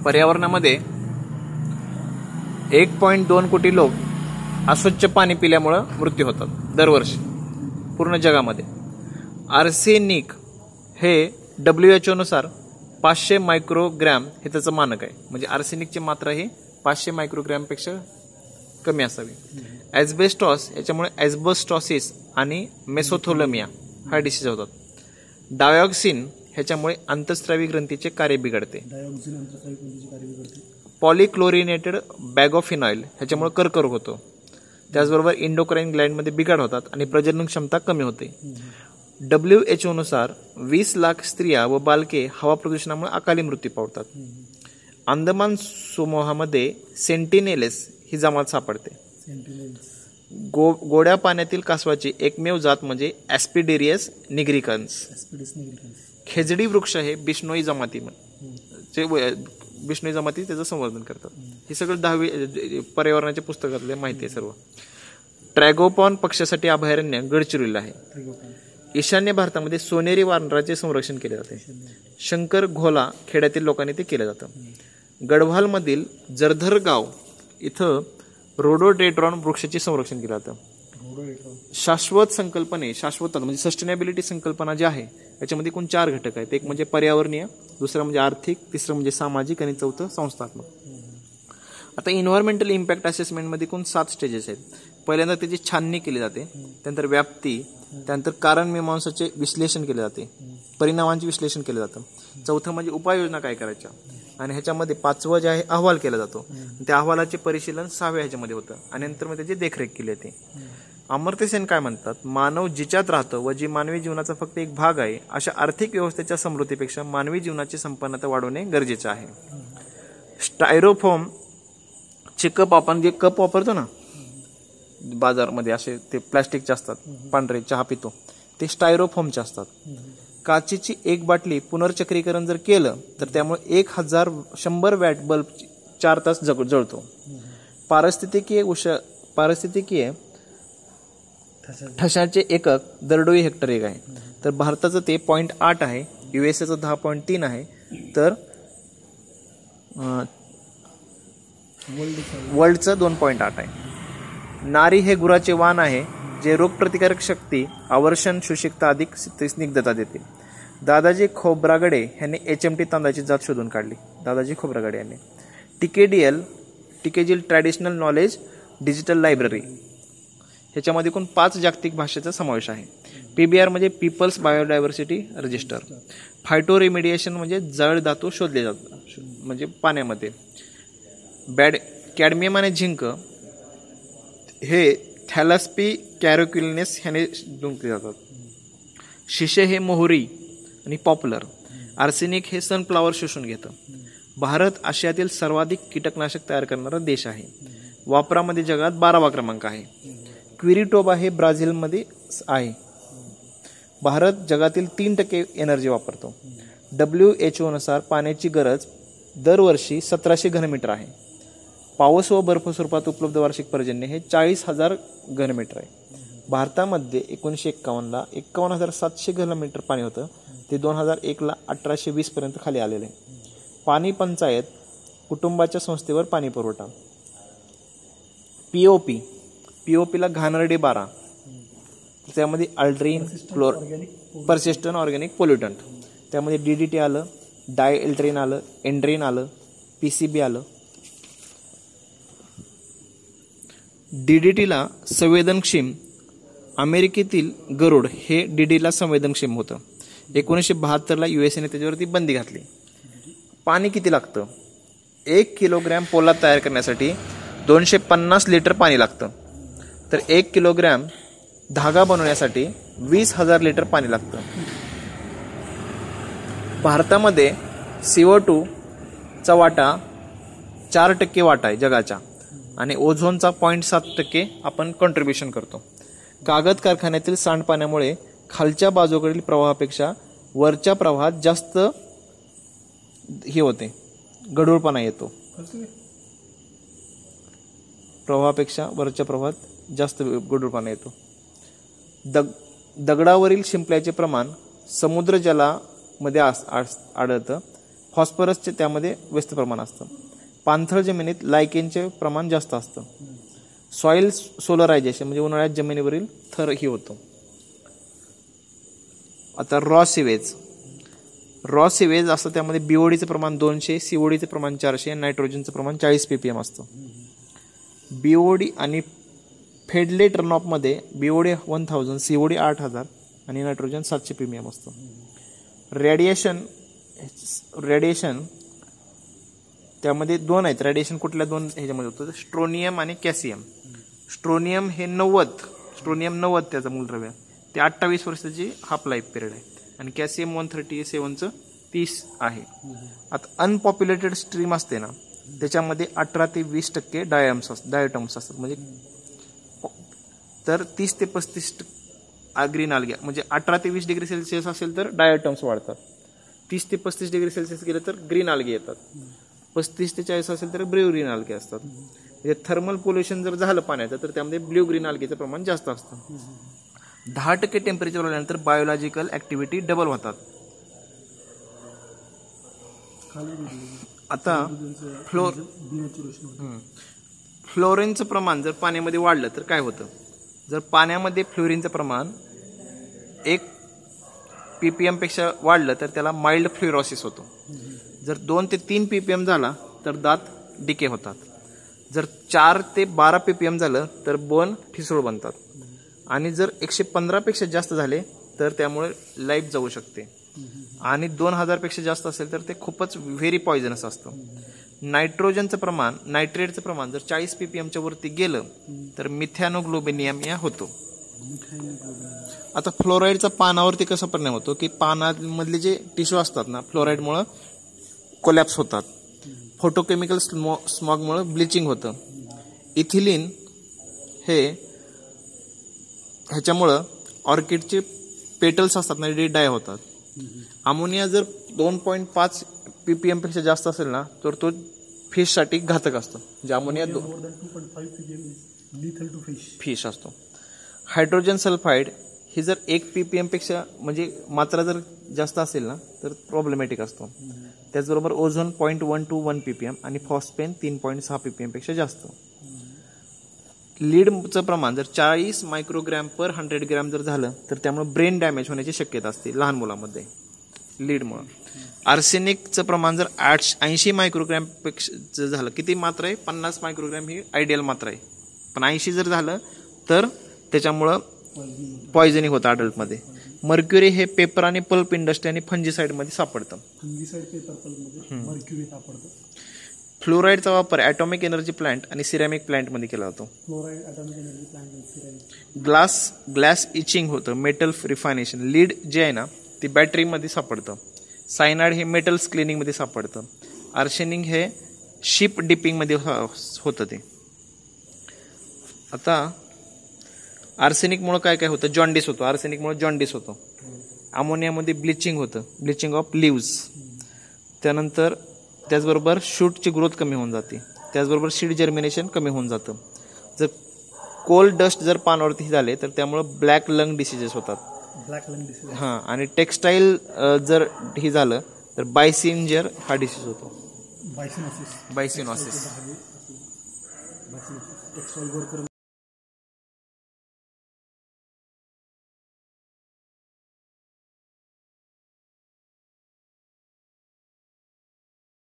पर्यावरणामध्ये 1.2 कोटी लोक अस्वच्छ पाणी पिल्यामुळे मृत्यू होतात दरवर्षी पूर्ण जगामध्ये. आर्सेनिक हे WHO नुसार 500 मायक्रोग्रॅम हे त्याचं मानक आहे. म्हणजे आर्सेनिकची मात्रा ही 500 मायक्रोग्रॅमपेक्षा कमी असावी. ॲस्बेस्टॉस याच्यामुळे ॲस्बेस्टॉसिस आणि मेसोथोलेमिया हा डिसीज होतात. डायऑक्सिन ह्याच्यामुळे अंतःस्रावी ग्रंथीचे कार्य बिघडते. पॉलिक्लोरिनेटेड बॅगोफिनॉइल ह्याच्यामुळे कर्करोग होतो. त्याचबरोबर इंडोक्राईन ग्लँडमध्ये बिघाड होतात आणि प्रजनन क्षमता कमी होते. WHO नुसार 20 लाख स्त्रिया व बालके हवा प्रदूषणामुळे अकाली मृत्यू पावतात. अंदमान समूहामध्ये सेंटिनेलेस ही जमात सापडते. गोड्या पाण्यातील कासवाची एकमेव जात म्हणजे ॲस्पिडेरियस निग्रिकन्स. खेजडी वृक्ष हे बिश्नोई जमाती त्याचं संवर्धन करतात. हे सगळं 10वी पर्यावरणाच्या पुस्तकातले माहिती आहे सर्व. ट्रॅगोपॉन पक्ष्यासाठी अभयारण्य गडचिरोलीला आहे. ईशान्य भारतामध्ये सोनेरी वानराचे संरक्षण केले जाते. शंकर घोला खेड्यातील लोकांनी ते केलं जातं. गढवालमधील जरधर गाव इथं रोडोडेड्रॉन वृक्षाचे संरक्षण केलं जातं. शाश्वत म्हणजे सस्टेनेबिलिटी संकल्पना जी आहे याच्यामध्ये एकूण 4 घटक आहेत. एक म्हणजे पर्यावरणीय, दुसरं म्हणजे आर्थिक, तिसरं म्हणजे सामाजिक आणि चौथं संस्थात्मक. आता इन्व्हायरमेंटल इम्पॅक्ट असेसमेंटमध्ये एकूण 7 स्टेजेस आहेत. पहिल्यांदा त्याची छाननी केली जाते, त्यानंतर व्याप्ती, त्यानंतर कारण मीमांसाचे विश्लेषण केले जाते, परिणामांचे विश्लेषण केलं जातं. चौथं म्हणजे उपाययोजना काय करायच्या, आणि ह्याच्यामध्ये 5वं जे आहे अहवाल केला जातो. त्या अहवालाचे परिशीलन 6व्या ह्याच्यामध्ये होतं आणि नंतर मग त्याची देखरेख केली जाते. अमर्त्य सेन काय म्हणतात, मानव जिच्यात राहतो व जी मानवी जीवनाचा फक्त एक भाग आहे अशा आर्थिक व्यवस्थेच्या समृद्धीपेक्षा मानवी जीवनाची संपन्नता वाढवणे गरजेचे आहे. स्टायरोफोम चे कप, आपण जे कप वापरतो ना बाजारमध्ये, असे ते प्लॅस्टिकचे असतात, पांढरे चहा पितो, ते स्टायरोफोमचे असतात. काचेची एक बाटली पुनर्चक्रीकरण जर केलं तर त्यामुळे 100 वॅट बल्ब 4 तास जळतो. पारिस्थितिकीय ठशाचे एकक दरडोई हेक्टर एक आहे. तर भारताचं ते 0.8 आहे, USA चं 10.3 आहे, तर वर्ल्डचं 2.8 आहे. नारी हे गुराचे वाण आहे जे रोगप्रतिकारक शक्ती, आवर्षण, शुष्कता अधिक स्निग्धता देते. दादाजी खोब्रागडे यांनी HMT तांदळाची जात शोधून काढली. दादाजी खोब्रागडे यांनी. टिकेजील ट्रॅडिशनल नॉलेज डिजिटल लायब्ररी ह्याच्यामध्ये एकूण 5 जागतिक भाषेचा समावेश आहे. PBR म्हणजे people's biodiversity register. Phytoremediation म्हणजे जळ धातू शोधले जातात म्हणजे पाण्यामध्ये. कॅडमियम आणि झिंक हे थॅलॅस्पी कॅरोक्युलिनेस ह्याने दुंकले जातात. शिशे हे मोहरी आणि पॉप्युलर. आर्सेनिक हे सनफ्लावर शोषून घेतं. भारत आशियातील सर्वाधिक कीटकनाशक तयार करणारा देश आहे. वापरामध्ये जगात 12वा क्रमांक आहे. क्विरिटोबा हे ब्राझीलमध्ये आहे. भारत जगातील 3% एनर्जी वापरतो. WHO नुसार पाण्याची गरज दरवर्षी 1700 घनमीटर आहे. पाऊस व बर्फ स्वरूपात उपलब्ध वार्षिक पर्जन्य हे 40,000 घनमीटर आहे. भारतामध्ये 1951ला 51,700 घनमीटर पाणी होतं, ते 2001ला 1820 पर्यंत खाली आलेले आहे. पाणी पंचायत कुटुंबाच्या संस्थेवर पाणी पुरवठा. POPला घाणेरडे 12, त्यामध्ये अल्ड्रीन, पर्सिस्टंट ऑर्गॅनिक पोल्युटंट, त्यामध्ये DDT आलं, डायएल्ट्रिन आलं, एंड्रीन आलं, PCB आलं. DDTला संवेदनक्षम, अमेरिकेतील गरुड हे DDTला संवेदनक्षम होतं. 1972ला USAने त्याच्यावरती बंदी घातली. पाणी किती लागतं? 1 किलोग्रॅम पोलाद तयार करण्यासाठी 250 लिटर पाणी लागतं. तर 1 किलोग्रॅम धागा बनवण्यासाठी 20,000 लिटर पाणी लागतं. भारतामध्ये CO2 चा वाटा 4% वाटा आहे जगाच्या, आणि ओझोनचा 0.7% आपण कॉन्ट्रीब्युशन करतो. कागद कारखान्यातील सांडपाण्यामुळे खालच्या बाजूकडील प्रवाहापेक्षा वरच्या प्रवाहात जास्त हे होते, गढूळपणा येतो. प्रवाहापेक्षा वरच्या प्रवाहात जास्त गढूळपणा येतो. दगडावरील शिंपल्याचे प्रमाण समुद्र जलामध्ये आढळतं. फॉस्फरसचे त्यामध्ये व्यस्त प्रमाण असतं. पाणथळ जमिनीत लायकेनचे प्रमाण जास्त असतं. सॉइल सोलरायझेशन म्हणजे उन्हाळ्यात जमिनीवरील थर ही होतो. आता रॉ सिवेज असतं, त्यामध्ये बीओडीचं प्रमाण 200, सीओडीचं प्रमाण 400, नायट्रोजनचं प्रमाण 40 ppm असतं. बीओडी आणि फेडले टर्नऑफमध्ये बीओडी 1000, सीओडी 8000 आणि नायट्रोजन 700 ppm असतं. रेडिएशन त्यामध्ये दोन आहेत. रेडिएशन कुठल्या दोन ह्याच्यामध्ये होतं, स्ट्रोनियम आणि कॅल्शियम. स्ट्रोनियम हे 90 त्याचं मूलद्रव्य, ते 28 वर्षाची हाफ लाईफ पिरियड आहे. आणि कॅल्शियम 137चं 30 आहे. आता अनपॉप्युलेटेड स्ट्रीम असते ना, त्याच्यामध्ये 18 ते 20% डायटम्स असतात. म्हणजे तर 30 ते 35 ग्रीन आल्गे, म्हणजे 18 ते 20 डिग्री सेल्सिअस असेल तर डायटम्स वाढतात. 30 ते 35 डिग्री सेल्सिअस गेलं तर ग्रीन आल्गे येतात. 35 ते 40 असेल तर ब्ल्यू ग्रीन आल्गे असतात. म्हणजे थर्मल पोल्युशन जर झालं पाण्याचं तर त्यामध्ये ब्ल्यू ग्रीन आल्गेचं प्रमाण जास्त असतं. 10% टेम्परेचर वाढल्यानंतर बायोलॉजिकल ऍक्टिव्हिटी डबल होतात. आता फ्लोरिनचं प्रमाण जर पाण्यामध्ये वाढलं तर काय होतं, जर पाण्यामध्ये फ्लोरिनचं प्रमाण 1 ppm पेक्षा वाढलं तर त्याला माइल्ड फ्लोरोसिस होतो. जर 2 ते 3 ppm झाला तर दात डिके होतात. जर 4 ते 12 ppm झालं तर बोन ठिसूळ बनतात. आणि जर 115 पेक्षा जास्त झाले तर त्यामुळे लाईफ जाऊ शकते. आणि 2000 पेक्षा जास्त असेल तर ते खूपच व्हेरी पॉयझनस असतं. नायट्रोजनचं प्रमाण, नायट्रेटचं प्रमाण जर 40 ppmच्या वरती गेलं तर मिथॅनोग्लोबिनिया होतो. आता फ्लोराईडचा पानावरती कसा परिणाम होतो की पानामधले जे टिश्यू असतात ना, फ्लोराईडमुळे कोलॅप्स होतात. फोटोकेमिकल स्मॉगमुळे ब्लिचिंग होतं. इथिलीन ह्याच्यामुळं ऑर्किडचे पेटल्स असतात ना, ते डाय होतात. अमोनिया जर 2.5 ppm पेक्षा जास्त असेल ना तर तो फिशसाठी घातक असतो. म्हणजे अमोनिया फिश असतो. हायड्रोजन सल्फाईड ही जर 1 ppm पेक्षा म्हणजे मात्रा जर जास्त असेल ना तर प्रॉब्लेमॅटिक असतो. त्याचबरोबर ओझोन 0.1 to 1 ppm आणि फॉस्फेन 3.6 ppm पेक्षा जास्त. लीडचं प्रमाण जर 40 मायक्रोग्रॅम पर 100 ग्रॅम जर झालं तर त्यामुळे ब्रेन डॅमेज होण्याची शक्यता असते लहान मुलांमध्ये लीडमुळे. आर्सेनिकचं प्रमाण जर 80 मायक्रोग्रॅम पेक्षा झालं, किती मात्रा आहे, 50 मायक्रोग्रॅम ही आयडियल मात्रा आहे, पण 80 जर झालं तर त्याच्यामुळं पॉयझनिंग होतं अडल्टमध्ये. मर्क्युरी हे पेपर आणि पल्प इंडस्ट्री आणि फंजीसाईडमध्ये सापडतं. फ्लोराईडचा वापर ॲटॉमिक एनर्जी प्लांट आणि सिरॅमिक प्लांटमध्ये केला जातो. ग्लास इचिंग होतं, मेटल रिफायनेशन. लीड जे आहे ना ते बॅटरीमध्ये सापडतं. सायनाइड हे मेटल्स क्लिनिंगमध्ये सापडतं. आर्सेनिक हे शिप डिपिंगमध्ये होतं ते. आता आर्सेनिकमुळे काय काय होतं, जॉन्डिस होतो. आर्सेनिकमुळे जॉन्डिस होतो. अमोनियामध्ये ब्लिचिंग होतं, ब्लिचिंग ऑफ लिव्ज. त्यानंतर त्याचबरोबर शूटची ग्रोथ कमी होऊन जाते. त्याचबरोबर सीड जर्मिनेशन कमी होऊन जातं. जर कोल डस्ट जर पानावरती झाले तर त्यामुळे ब्लॅक लंग डिसीजेस होतात. हां, आणि टेक्स्टाईल जर हे झालं तर बायसिंजर हा डिसीज होतो. बायसिनोसिस.